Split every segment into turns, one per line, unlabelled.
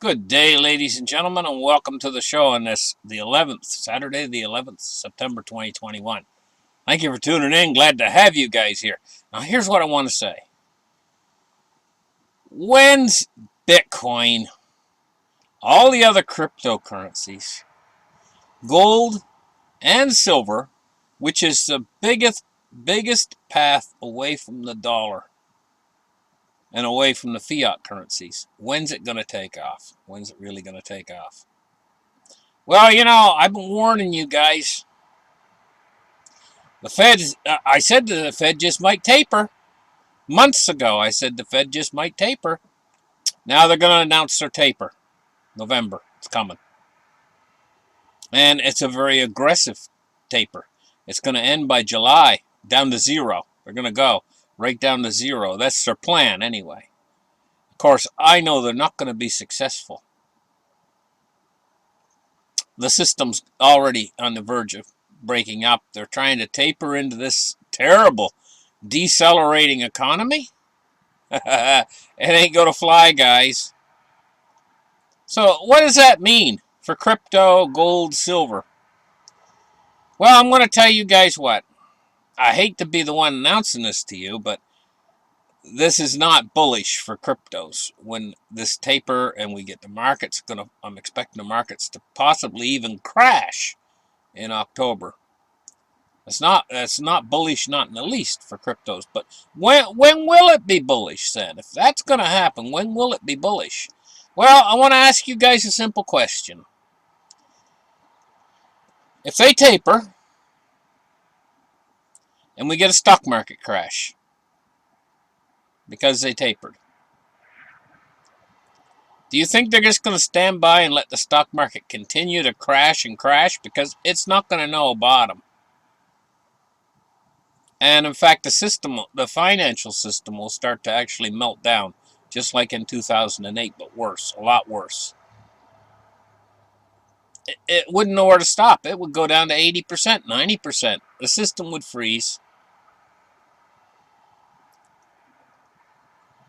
Good day, ladies and gentlemen, and welcome to the show on this, the 11th, Saturday, the 11th, September 2021. Thank you for tuning in. Glad to have you guys here. Now, here's what I want to say. When's Bitcoin, all the other cryptocurrencies, gold and silver, which is the biggest path away from the dollar and away from the fiat currencies, when's it going to take off? When's it really going to take off? Well, I've been warning you guys. The Fed, I said that the Fed just might taper. Months ago, I said the Fed just might taper. Now they're going to announce their taper. November, it's coming. And it's a very aggressive taper. It's going to end by July, down to zero. They're going to go right down to zero. That's their plan anyway. Of course, I know they're not going to be successful. The system's already on the verge of breaking up. They're trying to taper into this terrible decelerating economy. It ain't going to fly, guys. So what does that mean for crypto, gold, silver? Well, I'm going to tell you guys what. I hate to be the one announcing this to you, but this is not bullish for cryptos. When this taper and we get the markets I'm expecting the markets to possibly even crash in October. That's not bullish, not in the least, for cryptos. But when will it be bullish then? If that's going to happen, when will it be bullish? Well, I want to ask you guys a simple question. If they taper and we get a stock market crash because they tapered, do you think they're just going to stand by and let the stock market continue to crash and crash? Because it's not going to know a bottom. And in fact, the financial system will start to actually melt down, just like in 2008, but worse, a lot worse. It wouldn't know where to stop. It would go down to 80%, 90%. The system would freeze.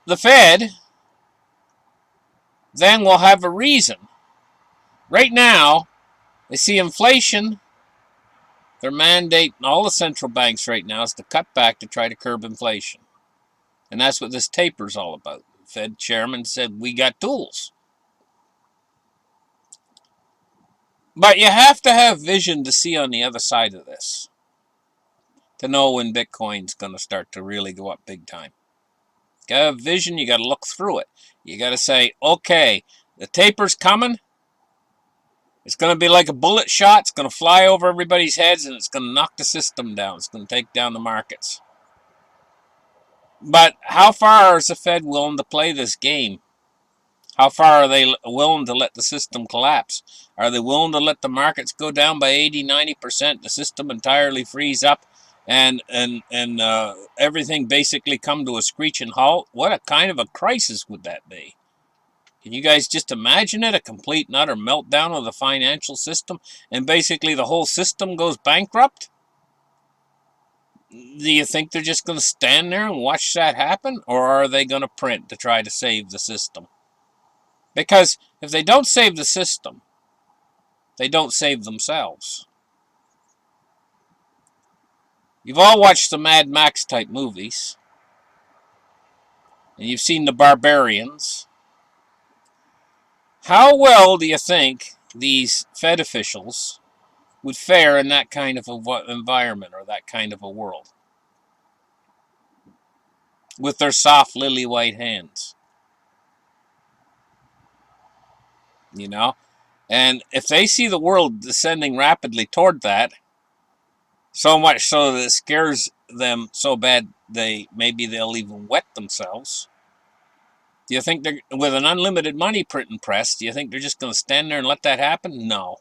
The Fed then will have a reason. Right now, they see inflation. Their mandate in all the central banks right now is to cut back to try to curb inflation. And that's what this taper is all about. The Fed chairman said, we got tools. But you have to have vision to see on the other side of this, to know when Bitcoin's going to start to really go up big time. You got to have vision, you got to look through it. You got to say, okay, the taper's coming. It's going to be like a bullet shot. It's going to fly over everybody's heads, and it's going to knock the system down. It's going to take down the markets. But how far is the Fed willing to play this game? How far are they willing to let the system collapse? Are they willing to let the markets go down by 80-90%, the system entirely freeze up, and everything basically come to a screeching halt? What a kind of a crisis would that be? Can you guys just imagine it? A complete and utter meltdown of the financial system, and basically the whole system goes bankrupt? Do you think they're just going to stand there and watch that happen? Or are they going to print to try to save the system? Because if they don't save the system, they don't save themselves. You've all watched the Mad Max type movies. And you've seen the Barbarians. How well do you think these Fed officials would fare in that kind of an environment or that kind of a world? With their soft lily white hands. You know? And if they see the world descending rapidly toward that, so much so that it scares them so bad maybe they'll even wet themselves. Do you think they're, with an unlimited money printing press, do you think they're just going to stand there and let that happen? No.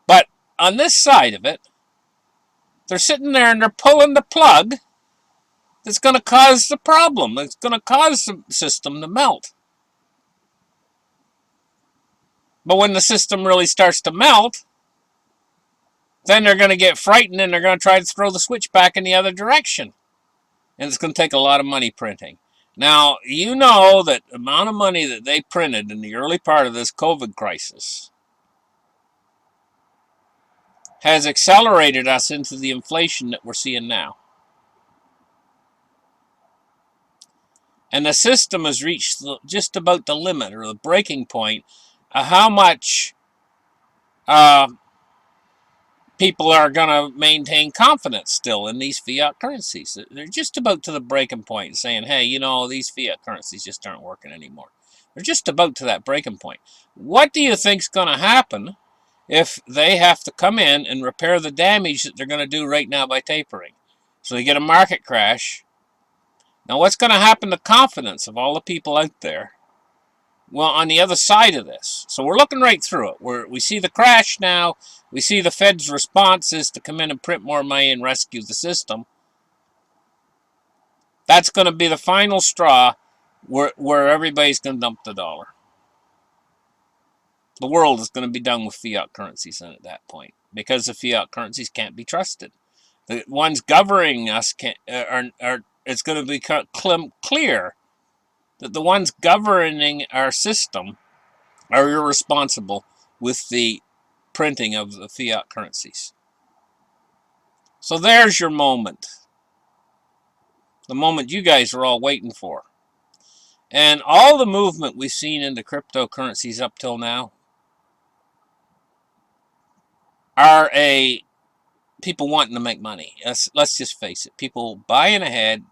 But on this side of it, they're sitting there and they're pulling the plug that's going to cause the problem. That's going to cause the system to melt. But when the system really starts to melt, then they're going to get frightened and they're going to try to throw the switch back in the other direction. And it's going to take a lot of money printing. Now, you know that the amount of money that they printed in the early part of this COVID crisis has accelerated us into the inflation that we're seeing now. And the system has reached just about the limit or the breaking point of how much people are going to maintain confidence still in these fiat currencies. They're just about to the breaking point, saying, hey, you know, these fiat currencies just aren't working anymore. They're just about to that breaking point. What do you think's going to happen if they have to come in and repair the damage that they're going to do right now by tapering? So they get a market crash. Now, what's going to happen to confidence of all the people out there? Well, on the other side of this. So we're looking right through it. We see the crash now. We see the Fed's response is to come in and print more money and rescue the system. That's going to be the final straw where everybody's going to dump the dollar. The world is going to be done with fiat currencies at that point because the fiat currencies can't be trusted. The ones governing us it's going to become clear that the ones governing our system are irresponsible with the printing of the fiat currencies. So there's your moment. The moment you guys are all waiting for. And all the movement we've seen into cryptocurrencies up till now are people wanting to make money. Let's just face it. People buying ahead.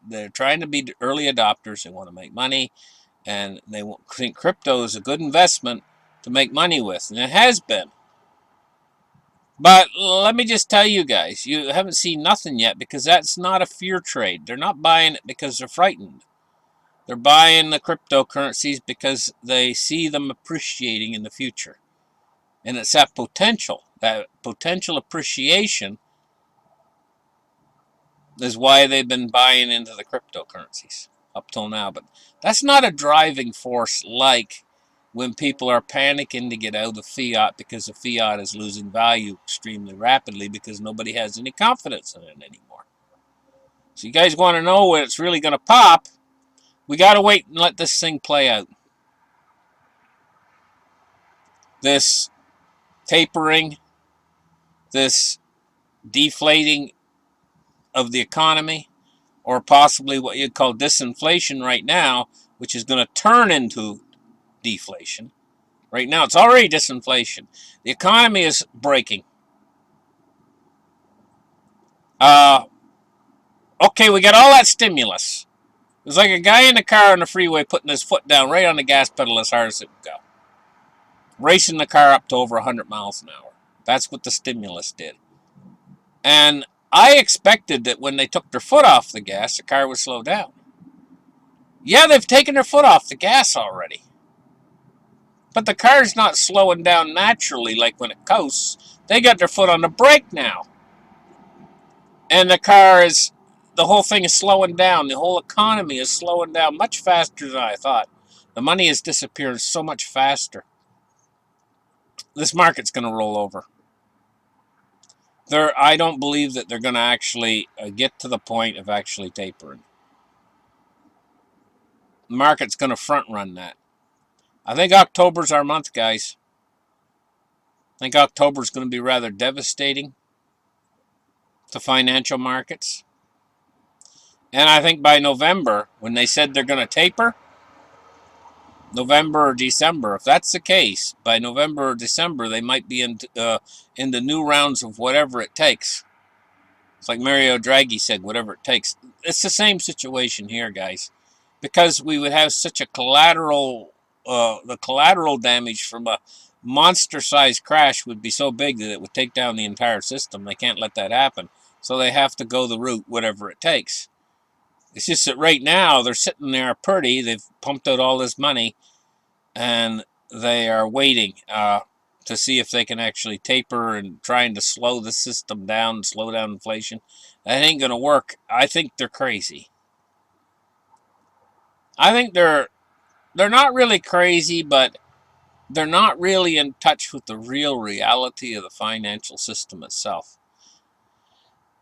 They're trying to be early adopters. They want to make money. And they think crypto is a good investment to make money with. And it has been. But let me just tell you guys, you haven't seen nothing yet because that's not a fear trade. They're not buying it because they're frightened. They're buying the cryptocurrencies because they see them appreciating in the future. And it's that potential appreciation is why they've been buying into the cryptocurrencies up till now. But that's not a driving force like when people are panicking to get out of fiat because the fiat is losing value extremely rapidly because nobody has any confidence in it anymore. So you guys want to know when it's really going to pop, we got to wait and let this thing play out. This tapering, this deflating of the economy, or possibly what you'd call disinflation right now, which is going to turn into deflation. Right now, it's already disinflation. The economy is breaking. Okay, we got all that stimulus. It was like a guy in the car on the freeway putting his foot down right on the gas pedal as hard as it would go. Racing the car up to over 100 miles an hour. That's what the stimulus did. And I expected that when they took their foot off the gas, the car would slow down. Yeah, they've taken their foot off the gas already. But the car's not slowing down naturally like when it coasts. They got their foot on the brake now. And the whole thing is slowing down. The whole economy is slowing down much faster than I thought. The money is disappearing so much faster. This market's going to roll over. I don't believe that they're going to actually get to the point of actually tapering. The market's going to front run that. I think October's our month, guys. I think October's going to be rather devastating to financial markets. And I think by November, when they said they're going to taper, November or December, if that's the case, by November or December, they might be in the new rounds of whatever it takes. It's like Mario Draghi said, whatever it takes. It's the same situation here, guys. Because we would have such a the collateral damage from a monster-sized crash would be so big that it would take down the entire system. They can't let that happen. So they have to go the route, whatever it takes. It's just that right now, they're sitting there pretty. They've pumped out all this money, and they are waiting to see if they can actually taper and trying to slow the system down, slow down inflation. That ain't going to work. I think they're crazy. I think they're not really crazy, but they're not really in touch with the real reality of the financial system itself.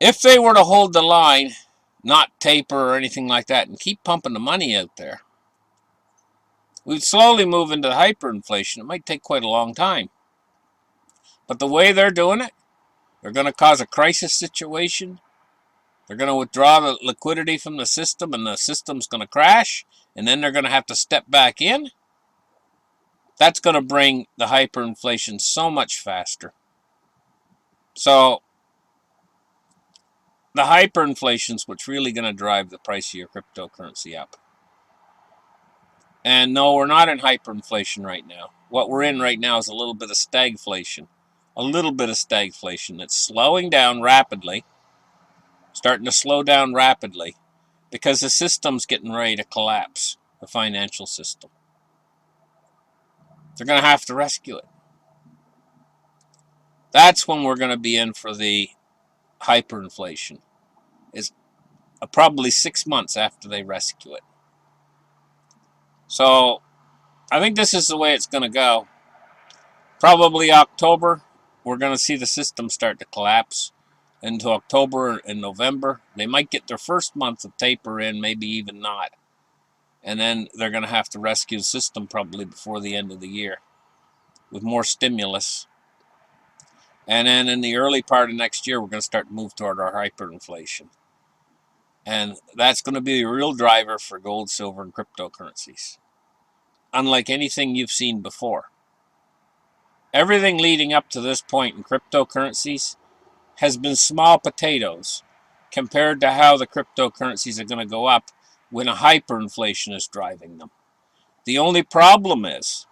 If they were to hold the line, not taper or anything like that, and keep pumping the money out there, we'd slowly move into hyperinflation. It might take quite a long time. But the way they're doing it, they're going to cause a crisis situation. They're going to withdraw the liquidity from the system, and the system's going to crash, and then they're going to have to step back in. That's going to bring the hyperinflation so much faster. So the hyperinflation is what's really going to drive the price of your cryptocurrency up. And no, we're not in hyperinflation right now. What we're in right now is a little bit of stagflation. A little bit of stagflation. It's slowing down rapidly. Starting to slow down rapidly. Because the system's getting ready to collapse. The financial system. They're going to have to rescue it. That's when we're going to be in for the hyperinflation. It's probably 6 months after they rescue it. So, I think this is the way it's going to go. Probably October, we're going to see the system start to collapse. Into October and November, they might get their first month of taper in, maybe even not. And then they're going to have to rescue the system probably before the end of the year with more stimulus. And then in the early part of next year, we're going to start to move toward our hyperinflation. And that's going to be a real driver for gold, silver, and cryptocurrencies. Unlike anything you've seen before. Everything leading up to this point in cryptocurrencies has been small potatoes compared to how the cryptocurrencies are going to go up when a hyperinflation is driving them. The only problem is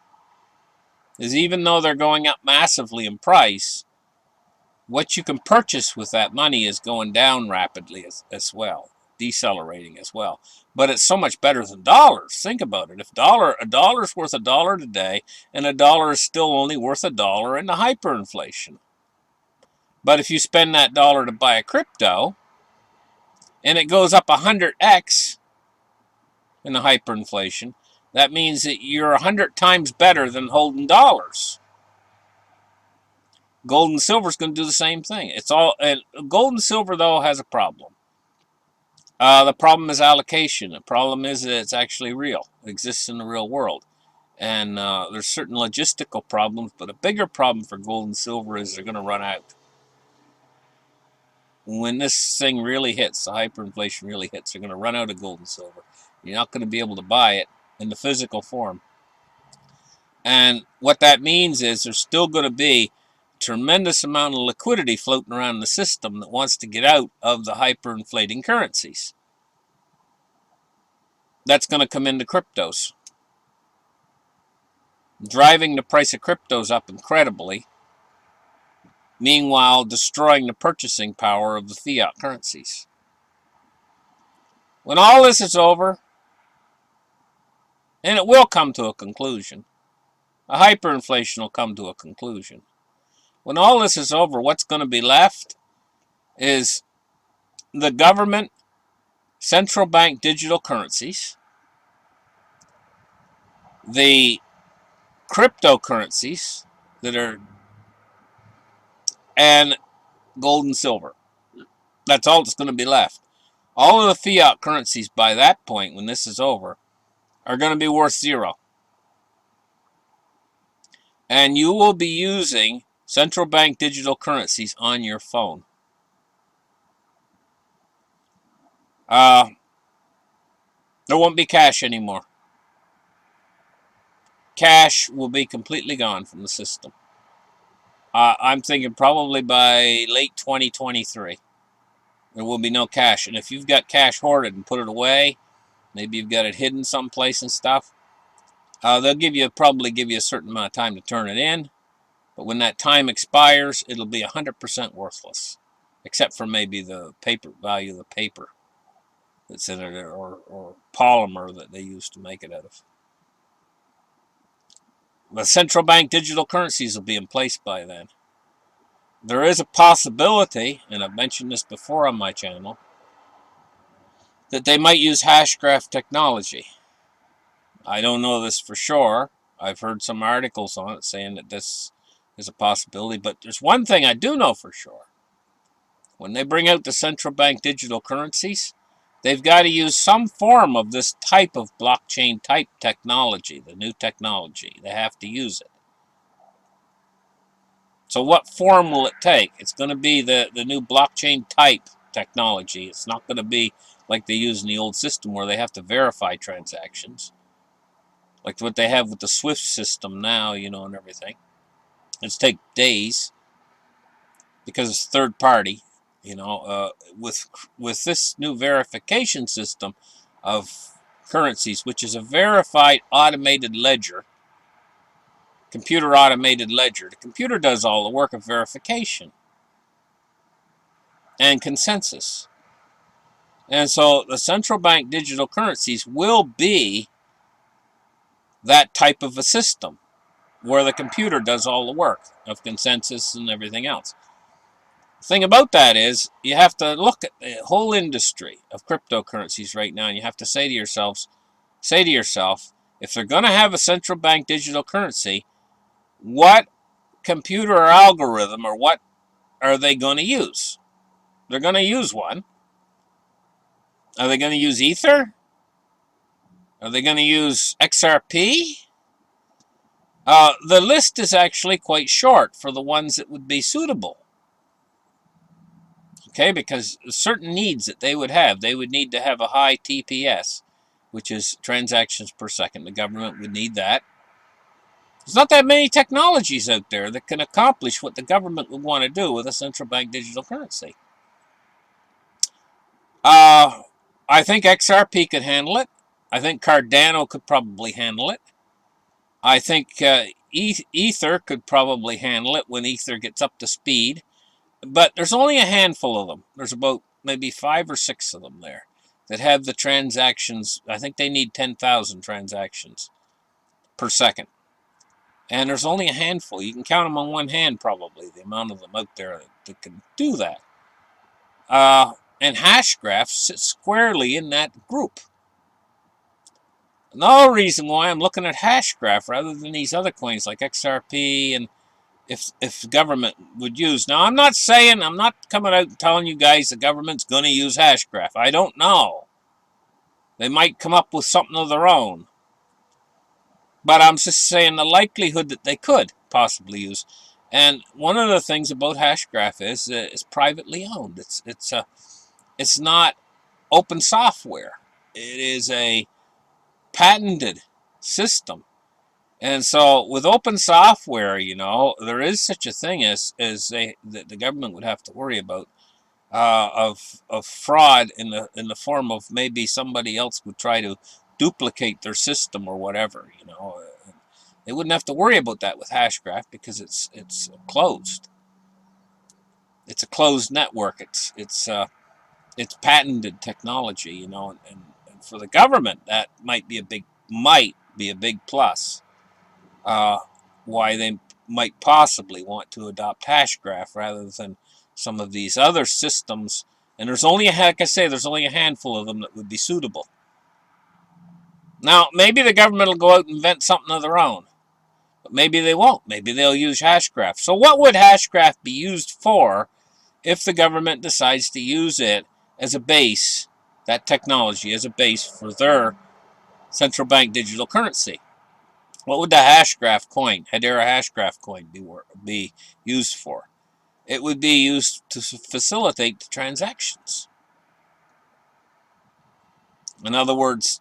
even though they're going up massively in price, what you can purchase with that money is going down rapidly as well, decelerating as well. But it's so much better than dollars. Think about it. If a dollar's worth $1 today, and $1 is still only worth $1 in the hyperinflation. But if you spend that dollar to buy a crypto, and it goes up 100x in the hyperinflation, that means that you're 100 times better than holding dollars. Gold and silver is going to do the same thing. And gold and silver, though, has a problem. The problem is allocation. The problem is that it's actually real. It exists in the real world. And there's certain logistical problems, but a bigger problem for gold and silver is they're going to run out. When this thing really hits, the hyperinflation really hits, they're going to run out of gold and silver. You're not going to be able to buy it in the physical form. And what that means is there's still going to be a tremendous amount of liquidity floating around the system that wants to get out of the hyperinflating currencies. That's going to come into cryptos, driving the price of cryptos up incredibly, meanwhile destroying the purchasing power of the fiat currencies. When all this is over, and it will come to a conclusion, a hyperinflation will come to a conclusion. When all this is over, what's going to be left is the government, central bank digital currencies, the cryptocurrencies that are, and gold and silver. That's all that's going to be left. All of the fiat currencies by that point, when this is over, are going to be worth zero. And you will be using central bank digital currencies on your phone. There won't be cash anymore. Cash will be completely gone from the system. I'm thinking probably by late 2023. There will be no cash. And if you've got cash hoarded and put it away, maybe you've got it hidden someplace and stuff, they'll probably give you a certain amount of time to turn it in. But when that time expires, it'll be 100% worthless. Except for maybe the paper value of the paper that's in it, or polymer that they use to make it out of. The central bank digital currencies will be in place by then. There is a possibility, and I've mentioned this before on my channel, that they might use hashgraph technology. I don't know this for sure. I've heard some articles on it saying that this is a possibility, but there's one thing I do know for sure. When they bring out the central bank digital currencies, they've got to use some form of this type of blockchain type technology, the new technology. They have to use it. So what form will it take? It's going to be the new blockchain type technology. It's not going to be like they use in the old system where they have to verify transactions. Like what they have with the SWIFT system now, you know, and everything. It's take days because it's third party, you know. With this new verification system of currencies, which is a verified automated ledger, computer automated ledger. The computer does all the work of verification and consensus. And so the central bank digital currencies will be that type of a system where the computer does all the work of consensus and everything else. The thing about that is you have to look at the whole industry of cryptocurrencies right now, and you have to say to yourself, if they're going to have a central bank digital currency, what computer or algorithm or what are they going to use? They're going to use one. Are they going to use Ether? Are they going to use XRP? The list is actually quite short for the ones that would be suitable. Okay, because certain needs that they would need to have a high TPS, which is transactions per second. The government would need that. There's not that many technologies out there that can accomplish what the government would want to do with a central bank digital currency. I think XRP could handle it. I think Cardano could probably handle it. I think Ether could probably handle it when Ether gets up to speed. But there's only a handful of them. There's about maybe 5 or 6 of them there that have the transactions. I think they need 10,000 transactions per second. And there's only a handful. You can count them on one hand probably, the amount of them out there that can do that. And hashgraph sits squarely in that group. Another reason why I'm looking at hashgraph rather than these other coins like XRP, and if the government would use. Now, I'm not coming out and telling you guys the government's going to use hashgraph. I don't know. They might come up with something of their own. But I'm just saying the likelihood that they could possibly use. And one of the things about hashgraph is it's privately owned. It's not open software. It is a patented system. And so with open software, you know, there is such a thing as the government would have to worry about of fraud in the form of maybe somebody else would try to duplicate their system or whatever, you know. They wouldn't have to worry about that with hashgraph because it's closed. It's a closed network. It's patented technology, you know, and for the government that might be a big plus. Why they might possibly want to adopt hashgraph rather than some of these other systems. And there's only, like I say, there's only a handful of them that would be suitable. Now, maybe the government will go out and invent something of their own. But maybe they won't. Maybe they'll use hashgraph. So what would hashgraph be used for if the government decides to use it as a base, that technology as a base for their central bank digital currency? What would the hashgraph coin, Hedera hashgraph coin, be used for? It would be used to facilitate the transactions. In other words,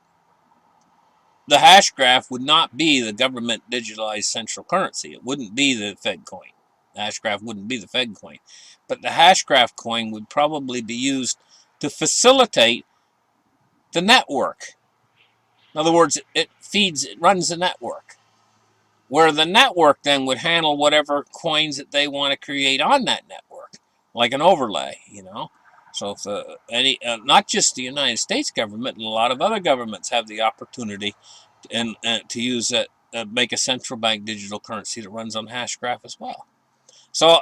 the hashgraph would not be the government digitalized central currency. It wouldn't be the Fed coin. The hashgraph wouldn't be the Fed coin. But the hashgraph coin would probably be used to facilitate the network. In other words, it runs the network. Where the network then would handle whatever coins that they want to create on that network, like an overlay, you know. So if not just the United States government, and a lot of other governments have the opportunity to use it, make a central bank digital currency that runs on hashgraph as well. So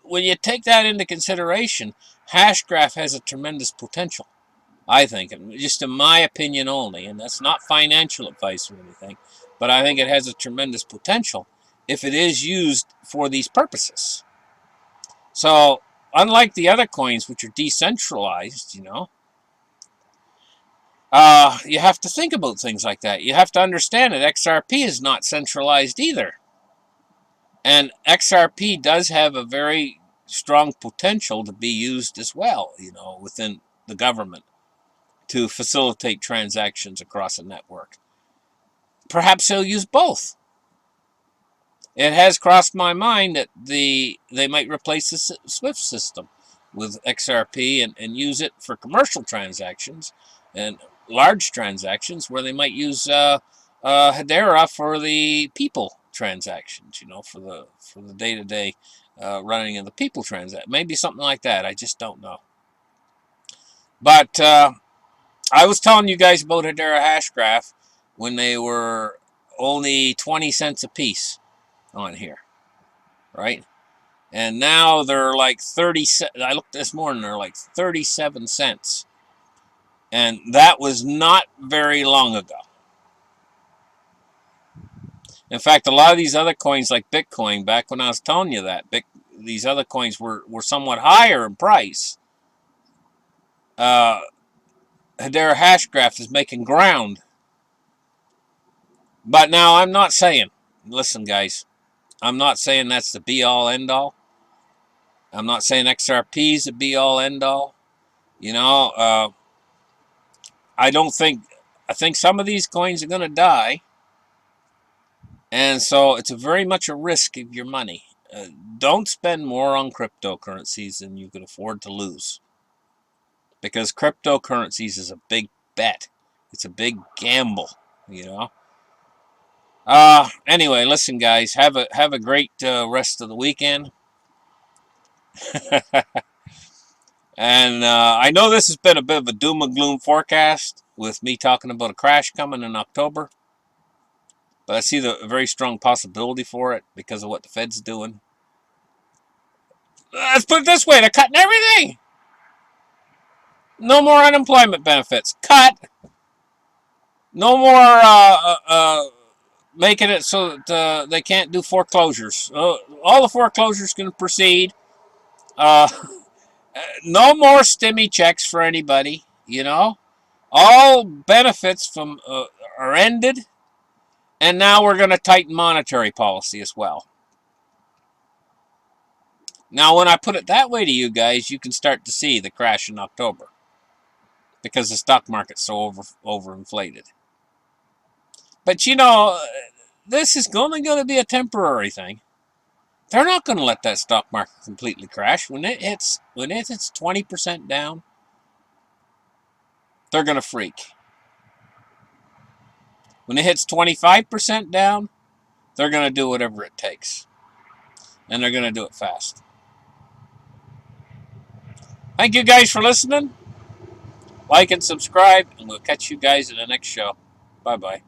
when you take that into consideration, hashgraph has a tremendous potential, I think, and just in my opinion only, and that's not financial advice or anything, but I think it has a tremendous potential if it is used for these purposes. So, unlike the other coins, which are decentralized, you know, You have to think about things like that. You have to understand that XRP is not centralized either. And XRP does have a very strong potential to be used as well, within the government to facilitate transactions across a network. Perhaps they'll use both. It has crossed my mind that they might replace the SWIFT system with XRP and use it for commercial transactions and large transactions, where they might use Hedera for the people transactions, for the day-to-day running of the people transact. Maybe something like that. I just don't know. But I was telling you guys about Hedera hashgraph when they were only 20 cents a piece on here, right? And now they're like 30. I looked this morning, they're like 37 cents. And that was not very long ago. In fact, a lot of these other coins, like Bitcoin, back when I was telling you that, these other coins were somewhat higher in price. Hedera hashgraph is making ground. But now I'm not saying, listen guys, I'm not saying that's the be-all, end-all. I'm not saying XRP is the be-all, end-all. I think some of these coins are going to die. And so it's very much a risk of your money. Don't spend more on cryptocurrencies than you can afford to lose. Because cryptocurrencies is a big bet. It's a big gamble, Anyway, listen guys, have a great rest of the weekend. And I know this has been a bit of a doom and gloom forecast with me talking about a crash coming in October. But I see a very strong possibility for it because of what the Fed's doing. Let's put it this way, they're cutting everything. No more unemployment benefits. Cut. No more making it so that they can't do foreclosures. All the foreclosures can proceed. Uh, no more stimmy checks for anybody, All benefits are ended. And now we're going to tighten monetary policy as well. Now, when I put it that way to you guys, you can start to see the crash in October. Because the stock market's so overinflated. But this is only going to be a temporary thing. They're not going to let that stock market completely crash. When it hits 20% down, they're going to freak. When it hits 25% down, they're going to do whatever it takes. And they're going to do it fast. Thank you guys for listening. Like and subscribe, and we'll catch you guys in the next show. Bye-bye.